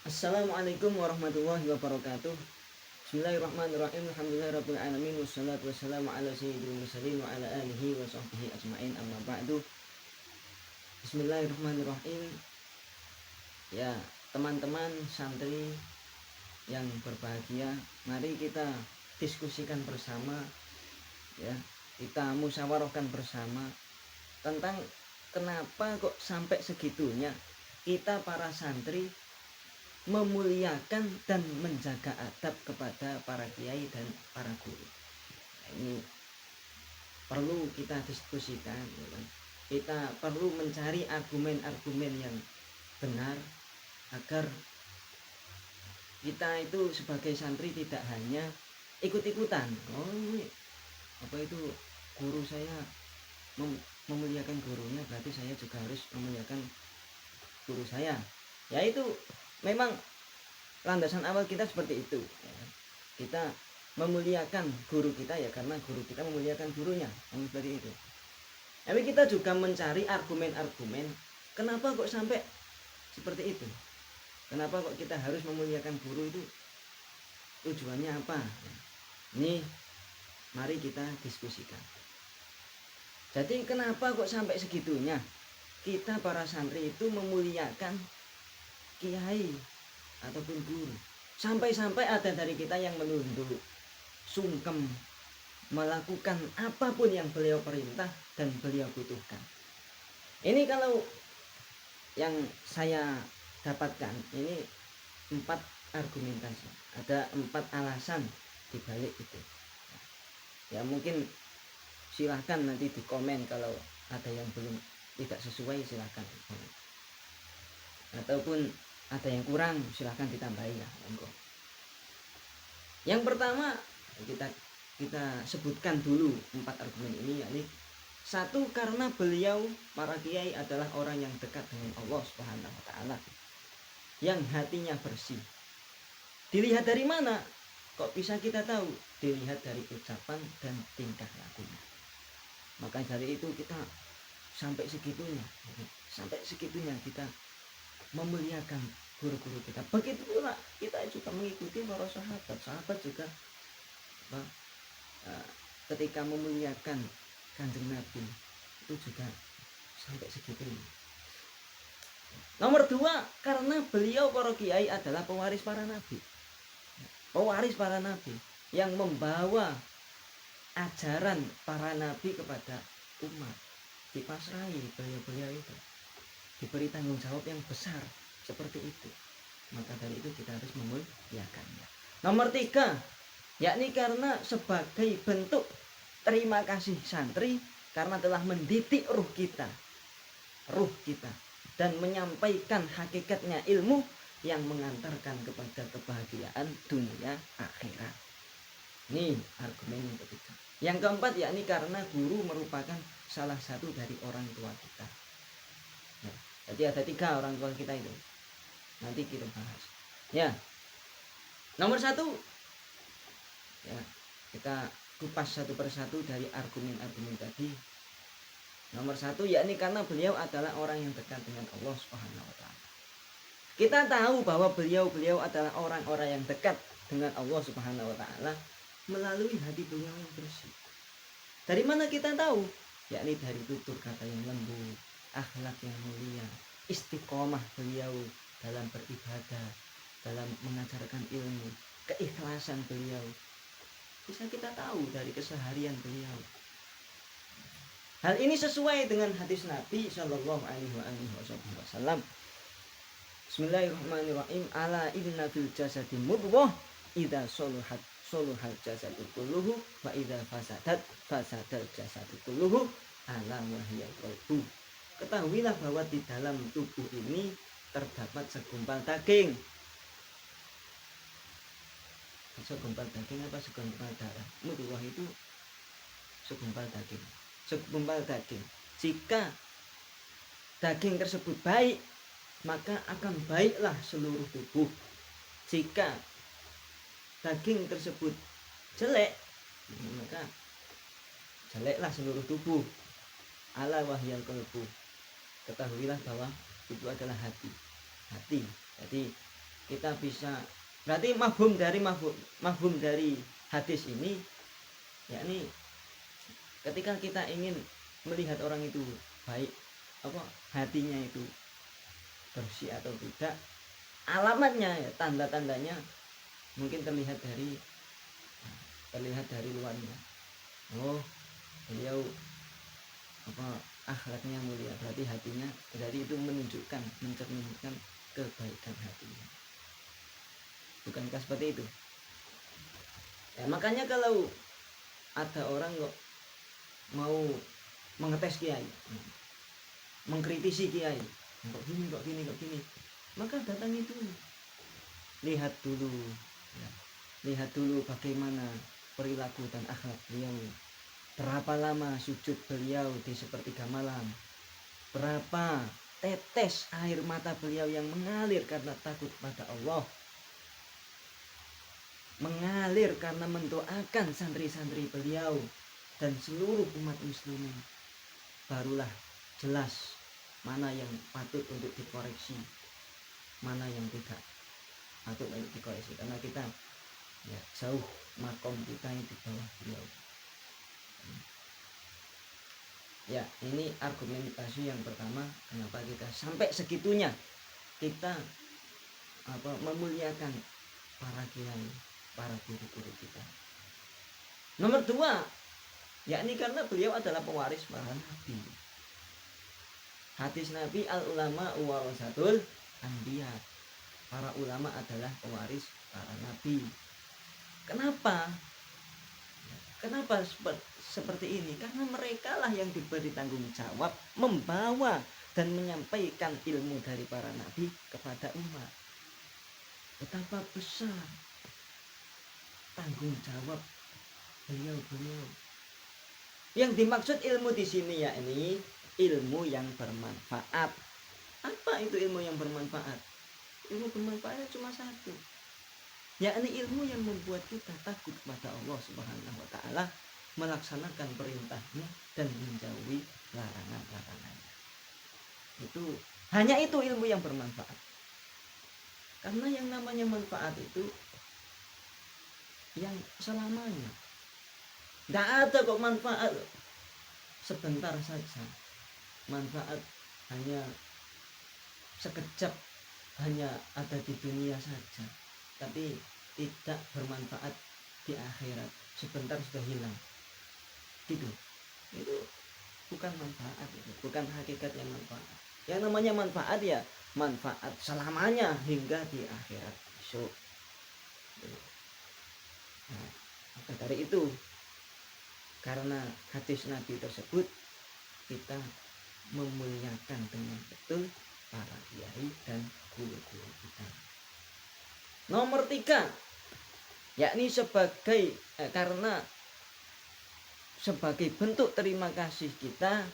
Assalamualaikum warahmatullahi wabarakatuh. Bismillahirrahmanirrahim. Alhamdulillahirabbil alamin wassalatu wassalamu ala sayyidil mursalin wa ala alihi wa sahbihi ajmain. Amma ba'du. Bismillahirrahmanirrahim. Ya, teman-teman santri yang berbahagia, mari kita diskusikan bersama ya. Kita musyawarahkan bersama tentang kenapa kok sampai segitunya kita para santri memuliakan dan menjaga adab kepada para kiai dan para guru. Nah, ini perlu kita diskusikan, ya kan? Kita perlu mencari argumen-argumen yang benar agar kita itu sebagai santri tidak hanya ikut-ikutan. Oh, ini apa itu guru saya memuliakan gurunya, berarti saya juga harus memuliakan guru saya. Ya itu memang landasan awal kita seperti itu ya. Kita memuliakan guru kita ya karena guru kita memuliakan gurunya, seperti itu. Tapi kita juga mencari argumen-argumen kenapa kok sampai seperti itu, kenapa kok kita harus memuliakan guru itu, tujuannya apa. Ini mari kita diskusikan. Jadi kenapa kok sampai segitunya kita para santri itu memuliakan kiai ataupun guru, sampai-sampai ada dari kita yang menunduk, sungkem melakukan apapun yang beliau perintah dan beliau butuhkan. Ini kalau yang saya dapatkan ini 4 argumentasi, ada 4 alasan dibalik itu. Ya mungkin silahkan nanti di komen kalau ada yang belum tidak sesuai, silahkan ataupun ada yang kurang silahkan ditambahi ya. Yang pertama kita sebutkan dulu 4 argumen ini, yakni 1, karena beliau para kiai adalah orang yang dekat dengan Allah Subhanahu wa taala, yang hatinya bersih. Dilihat dari mana kok bisa kita tahu? Dilihat dari ucapan dan tingkah lakunya. Maka dari itu kita sampai segitunya kita memuliakan guru-guru kita. Begitu pula kita juga mengikuti para sahabat juga ketika memuliakan Kanjeng Nabi itu juga sampai segitunya. Nomor 2, karena beliau para kiai adalah pewaris para nabi. Pewaris para nabi yang membawa ajaran para nabi kepada umat. Dipasrahi beliau itu, diberi tanggung jawab yang besar seperti itu. Maka dari itu kita harus memuliakannya. Nomor 3, yakni karena sebagai bentuk terima kasih santri karena telah mendidik ruh kita dan menyampaikan hakikatnya ilmu yang mengantarkan kepada kebahagiaan dunia akhirat. Ini argumen yang ketiga. Yang keempat, yakni karena guru merupakan salah satu dari orang tua kita. Ya, jadi ada 3 orang tua kita itu. Nanti kita bahas. Ya. Nomor 1. Ya, kita kupas satu persatu dari argumen-argumen tadi. Nomor 1, yakni karena beliau adalah orang yang dekat dengan Allah Subhanahu wa taala. Kita tahu bahwa beliau adalah orang-orang yang dekat dengan Allah Subhanahu wa taala melalui hati beliau yang bersih. Dari mana kita tahu? Yakni dari tutur kata yang lembut, akhlak yang mulia, istiqomah beliau dalam beribadah, dalam mengajarkan ilmu, keikhlasan beliau. Bisa kita tahu dari keseharian beliau. Hal ini sesuai dengan hadis Nabi Shallallahu Alaihi Wasallam. Bismillahirrahmanirrahim. Ala inna fil jasadi mudghah idza soluhal jasadu kulluhu wa idza fasadal jasadu kulluhu ala wahyal qalbu. Ketahuilah bahwa di dalam tubuh ini terdapat segumpal daging. Segumpal daging apa segumpal darah? Mudghah itu segumpal daging. Segumpal daging. Jika daging tersebut baik, maka akan baiklah seluruh tubuh. Jika daging tersebut jelek, maka jeleklah seluruh tubuh. Ala wahyal qalbu. Ketahuilah bahwa itu adalah hati. Jadi kita bisa, berarti mafhum dari hadis ini, yakni ketika kita ingin melihat orang itu baik, apa hatinya itu bersih atau tidak, alamatnya ya, tanda-tandanya mungkin terlihat dari luarnya. Oh, beliau apa akhlaknya mulia, berarti hatinya, berarti itu menunjukkan, mencerminkan kebaikan hatinya. Bukankah seperti itu? Ya, makanya kalau ada orang kok mau mengetes kiai, mengkritisi kiai, kok gini, maka datang itu, lihat dulu ya, lihat dulu bagaimana perilaku dan akhlak beliau, berapa lama sujud beliau di sepertiga malam, berapa tetes air mata beliau yang mengalir karena takut pada Allah, mengalir karena mendoakan santri-santri beliau dan seluruh umat muslimin. Barulah jelas mana yang patut untuk dikoreksi, mana yang tidak patut untuk dikoreksi, karena kita ya jauh makom kita di bawah beliau. Ya, ini argumentasi yang pertama, kenapa kita sampai segitunya kita memuliakan para kiai, para guru-guru kita. Nomor dua, yakni karena beliau adalah pewaris para nabi. Hadis Nabi, al ulama warasatul anbiya, para ulama adalah pewaris para nabi. Kenapa seperti ini? Karena mereka lah yang diberi tanggung jawab membawa dan menyampaikan ilmu dari para nabi kepada umat. Betapa besar tanggung jawab beliau. Yang dimaksud ilmu di sini yakni ilmu yang bermanfaat. Apa itu ilmu yang bermanfaat? Ilmu bermanfaatnya cuma satu, yakni ilmu yang membuat kita takut kepada Allah Subhanahu wa ta'ala, melaksanakan perintahnya dan menjauhi larangan-larangannya. Itu hanya itu ilmu yang bermanfaat. Karena yang namanya manfaat itu yang selamanya. Tidak ada kok manfaat sebentar saja. Manfaat hanya sekejap, hanya ada di dunia saja, tapi tidak bermanfaat di akhirat. Sebentar sudah hilang. Gitu. Itu bukan manfaat, itu bukan hakikatnya manfaat. Yang namanya manfaat ya manfaat selamanya hingga di akhirat besok. Nah, maka dari itu, karena hadis Nabi tersebut, kita memuliakan dengan betul para kiai dan guru-guru kita. Nomor 3, yakni karena sebagai bentuk terima kasih kita,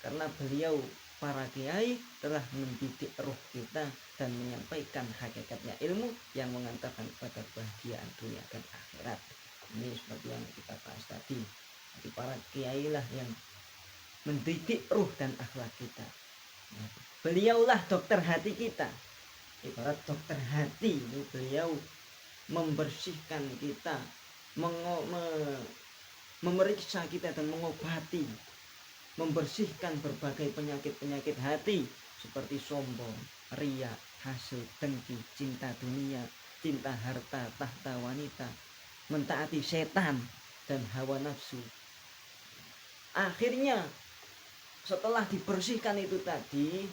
karena beliau para kiai telah mendidik ruh kita dan menyampaikan hakikatnya ilmu yang mengantarkan kepada kebahagiaan dunia dan akhirat. Ini seperti yang kita bahas tadi. Jadi para kiai lah yang mendidik ruh dan akhlak kita. Beliaulah dokter hati kita. Ibarat dokter hati, beliau membersihkan kita, memeriksa kita dan mengobati, membersihkan berbagai penyakit-penyakit hati seperti sombong, riya, hasud, dengki, cinta dunia, cinta harta, tahta wanita, mentaati setan dan hawa nafsu. Akhirnya setelah dibersihkan itu tadi,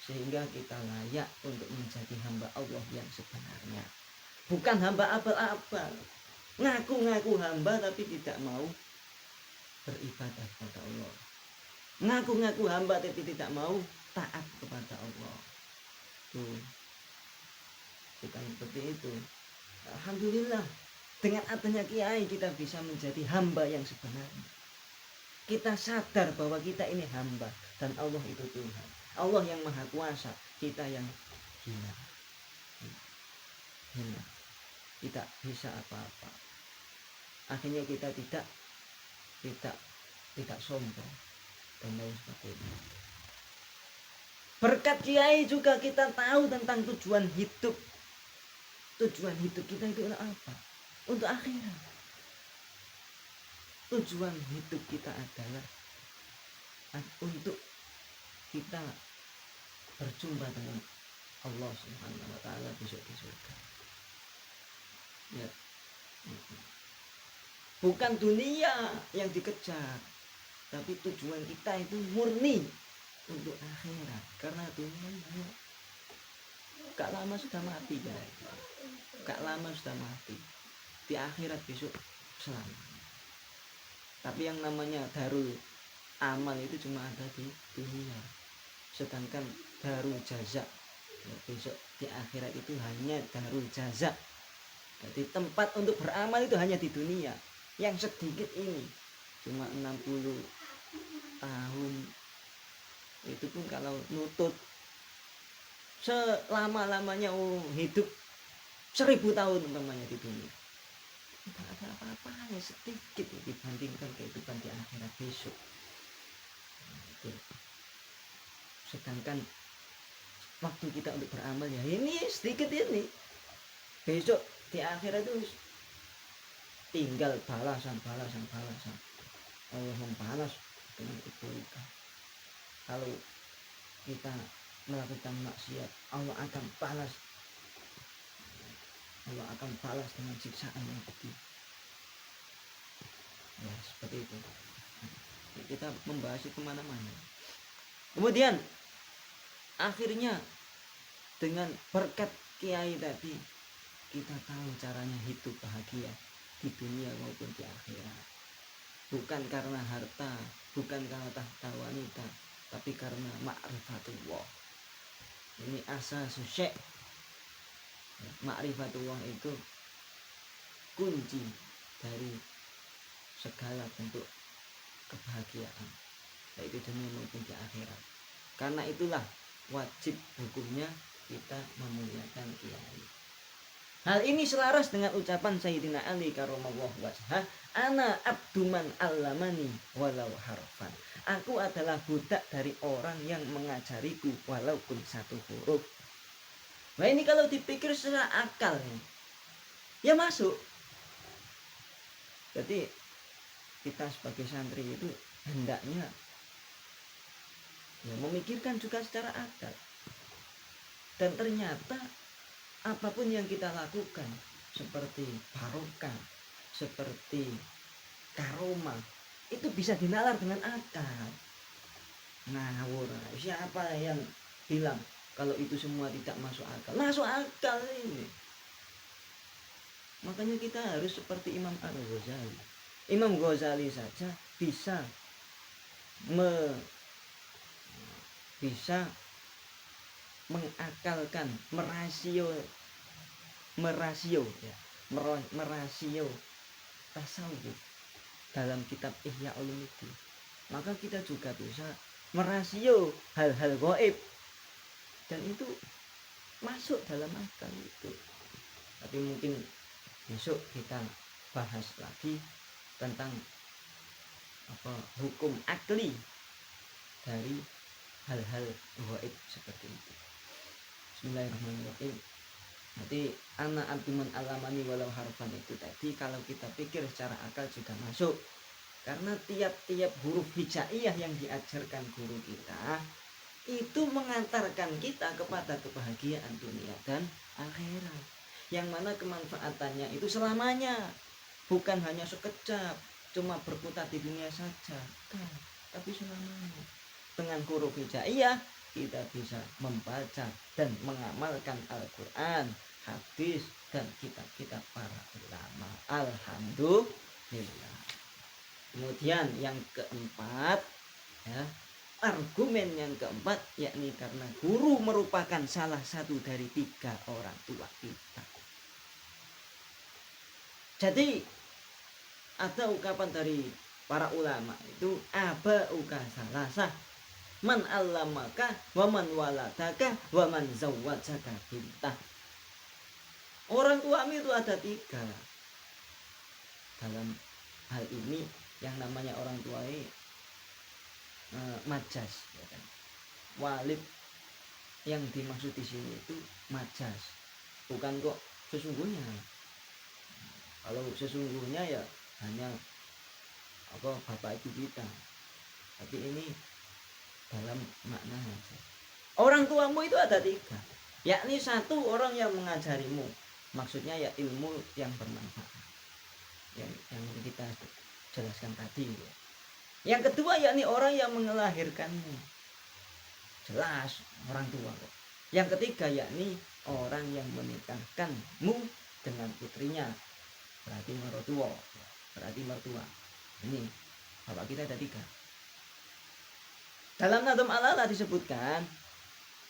sehingga kita layak untuk menjadi hamba Allah yang sebenarnya. Bukan hamba abal-abal, ngaku-ngaku hamba tapi tidak mau beribadah kepada Allah, ngaku-ngaku hamba tapi tidak mau taat kepada Allah. Tuh, bukan seperti itu. Alhamdulillah, dengan adanya kiai kita bisa menjadi hamba yang sebenarnya. Kita sadar bahwa kita ini hamba dan Allah itu Tuhan, Allah yang maha kuasa, kita yang hina, tidak bisa apa-apa. Akhirnya kita tidak sombong dan lain sebagainya. Berkat kiai juga kita tahu tentang tujuan hidup. Tujuan hidup kita itu apa? Untuk akhirat. Tujuan hidup kita adalah untuk kita berjumpa dengan Allah Subhanahu wa taala besok di surga. Ya. Bukan dunia yang dikejar, tapi tujuan kita itu murni untuk akhirat. Karena dunia ini gak lama sudah mati ya. Gak lama sudah mati. Di akhirat besok selamat. Tapi yang namanya darul amal itu cuma ada di dunia. Sedangkan darul jaza ya, besok di akhirat itu hanya darul jaza. Jadi tempat untuk beramal itu hanya di dunia. Yang sedikit ini cuma 60 tahun. Itu pun kalau nutut selama-lamanya hidup 1000 tahun umpamanya di dunia. Tidak ada apa-apanya sedikit dibandingkan kehidupan di akhirat besok. Sedangkan waktu kita untuk beramal ya ini sedikit ini. Besok di akhirat itu tinggal balasan. Allah membalas dengan kebaikan. Kalau kita melakukan maksiat, Allah akan balas dengan siksaan yang pedih. Ya seperti itu. Kita membahas itu kemana-mana. Kemudian akhirnya dengan berkat kiai tadi kita tahu caranya hidup bahagia di dunia maupun di akhirat. Bukan karena harta, bukan karena tahta wanita, tapi karena ma'rifatullah. Ini asas syekh. Ma'rifatullah itu kunci dari segala bentuk kebahagiaan, baik di dunia maupun di akhirat. Karena itulah wajib hukumnya kita memuliakan kiai. Hal ini selaras dengan ucapan Sayyidina Ali karramallahu wajhah, ana abduman allamani walau harfan. Aku adalah budak dari orang yang mengajariku walaupun satu huruf. Nah ini kalau dipikir secara akal ya masuk. Jadi kita sebagai santri itu hendaknya ya memikirkan juga secara akal. Dan ternyata apapun yang kita lakukan seperti barokah, seperti karomah itu bisa dinalar dengan akal. Ngawur. Siapa yang bilang kalau itu semua tidak masuk akal? Masuk akal ini. Makanya kita harus seperti Imam Al-Ghazali. Imam Ghazali saja bisa mengakalkan, merasio tasawuf dalam kitab Ihya Ulumuddin. Maka kita juga bisa merasio hal-hal gaib dan itu masuk dalam akal itu. Tapi mungkin besok kita bahas lagi tentang hukum akli dari hal-hal gaib seperti itu. Bismillahirrahmanirrahim. Nanti anak abduman alamani walau harfan itu tadi kalau kita pikir secara akal juga masuk. Karena tiap-tiap huruf hijaiyah yang diajarkan guru kita itu mengantarkan kita kepada kebahagiaan dunia dan akhirat. Yang mana kemanfaatannya itu selamanya. Bukan hanya sekejap, cuma berputar di dunia saja. Kan, tapi selamanya. Dengan huruf hijaiyah kita bisa membaca dan mengamalkan Al-Quran, hadis, dan kitab-kitab para ulama. Alhamdulillah. Kemudian yang keempat, ya, argumen yang keempat yakni karena guru merupakan salah satu dari 3 orang tua kita. Jadi ada ungkapan dari para ulama itu abauka salasah, man allamaka wa man waladaka wa man zawwajaka bintah. Orang tuamu itu ada 3. Dalam hal ini yang namanya orang tua majas, ya kan? Walid yang dimaksud di sini itu majas, bukan kok sesungguhnya. Kalau sesungguhnya ya hanya bapak ibu kita, tapi ini dalam makna saja. Orang tuamu itu ada 3, yakni 1 orang yang mengajarimu, maksudnya ya ilmu yang bermanfaat, yang kita jelaskan tadi. Yang kedua yakni orang yang melahirkanmu, jelas orang tua. Yang ketiga yakni orang yang menikahkanmu dengan putrinya, berarti mertua. Ini bapak kita ada 3. Dalam Nadhum Al-Ala disebutkan,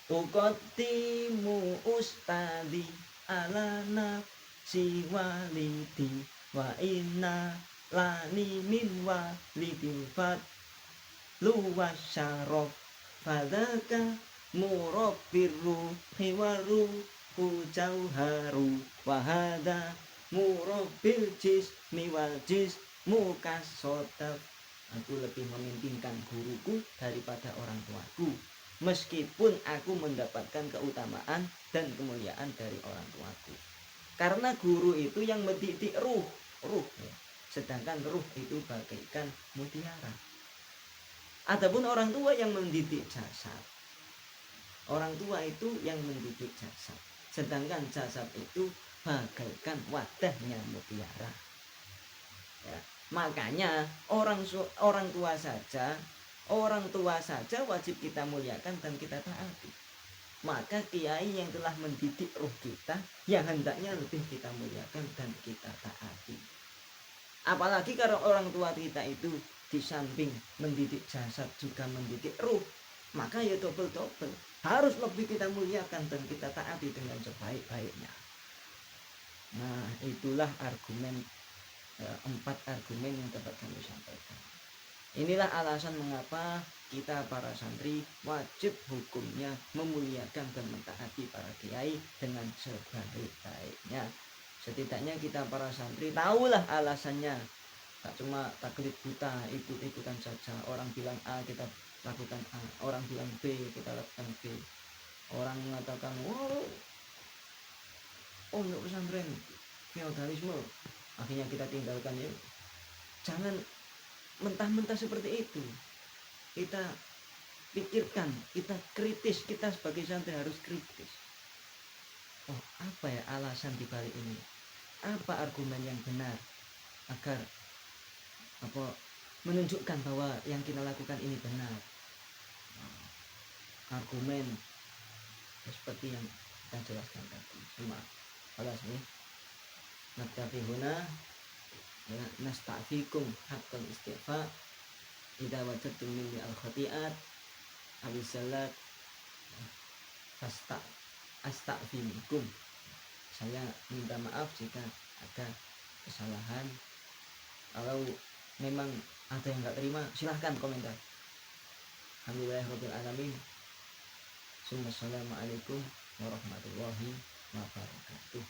uqaddimu ustadi ala nafsi walidi wa inna lani min walidin fat luwasyaraf fadaka murabbirru hiwaru hujauharu wahada murabbil jismi wal jismu kasotaf. Aku lebih mementingkan guruku daripada orang tuaku, meskipun aku mendapatkan keutamaan dan kemuliaan dari orang tuaku. Karena guru itu yang mendidik ruh ya. Sedangkan ruh itu bagaikan mutiara. Adapun orang tua yang mendidik jasad. Orang tua itu yang mendidik jasad, sedangkan jasad itu bagaikan wadahnya mutiara. Ya. Makanya orang tua saja wajib kita muliakan dan kita taati. Maka kiai yang telah mendidik ruh kita, yang hendaknya lebih kita muliakan dan kita taati. Apalagi kalau orang tua kita itu di samping mendidik jasad juga mendidik ruh, maka ya double harus lebih kita muliakan dan kita taati dengan sebaik-baiknya. Nah, itulah 4 argumen yang dapat kami sampaikan. Inilah alasan mengapa kita para santri wajib hukumnya memuliakan dan mentaati para kiai dengan sebaik-baiknya. Setidaknya kita para santri tahulah alasannya. Tak cuma taklid buta, ikut-ikutan saja. Orang bilang A kita lakukan A, orang bilang B kita lakukan B. Orang mengatakan untuk pesantren feodalisme, akhirnya kita tinggalkan. Ya jangan mentah-mentah seperti itu. Kita pikirkan, kita kritis, kita sebagai santri harus kritis. Apa ya alasan dibalik ini? Apa argumen yang benar agar menunjukkan bahwa yang kita lakukan ini benar? Argumen seperti yang kita jelaskan tadi. Cuma alasannya naktafi huna nasta'fikum haqqal istighfar idza wajadtum minni al-khati'at abisalat astaghfirukum. Saya minta maaf jika ada kesalahan. Kalau memang ada yang nggak terima, silahkan komentar. Alhamdulillahirabbil alamin. Assalamualaikum warahmatullahi wabarakatuh.